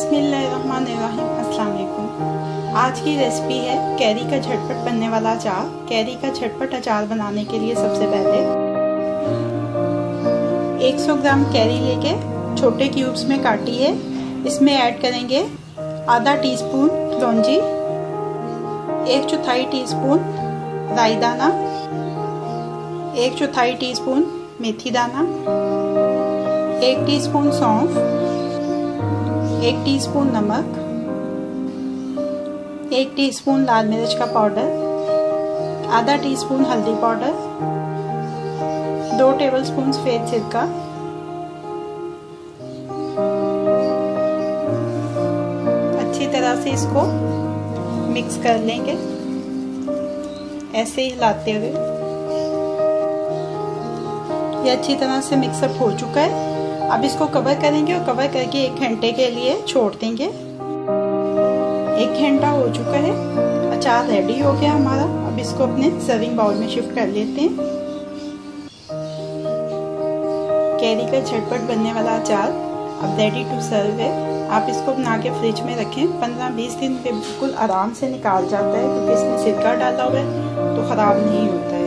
बिस्मिल्लाहिर्रहमानिर्रहीम। अस्सलाम वालेकुम। आज की रेसिपी है कैरी का झटपट बनने वाला अचार। कैरी का झटपट अचार बनाने के लिए सबसे पहले 100 ग्राम कैरी लेके छोटे क्यूब्स में काटी है। इसमें ऐड करेंगे आधा टीस्पून कलौंजी, 1/4 टीस्पून राई दाना, 1/4 टीस्पून मेथी दाना, 1 टीस्पून सौंफ, 1 टीस्पून नमक, 1 टीस्पून लाल मिर्च का पाउडर, आधा टीस्पून हल्दी पाउडर, 2 टेबलस्पून सफ़ेद सिरका, अच्छी तरह से इसको मिक्स कर लेंगे ऐसे ही हिलाते हुए। ये अच्छी तरह से मिक्सअप हो चुका है। अब इसको कवर करेंगे और कवर करके 1 घंटे के लिए छोड़ देंगे। 1 घंटा हो चुका है, अचार रेडी हो गया हमारा। अब इसको अपने सर्विंग बाउल में शिफ्ट कर लेते हैं। कैरी का झटपट बनने वाला अचार अब रेडी टू सर्व है। आप इसको बना के फ्रिज में रखें, 15-20 दिन में बिल्कुल आराम से निकाल जाता है क्योंकि इसमें सिरका डाला हुआ है तो ख़राब नहीं होता है।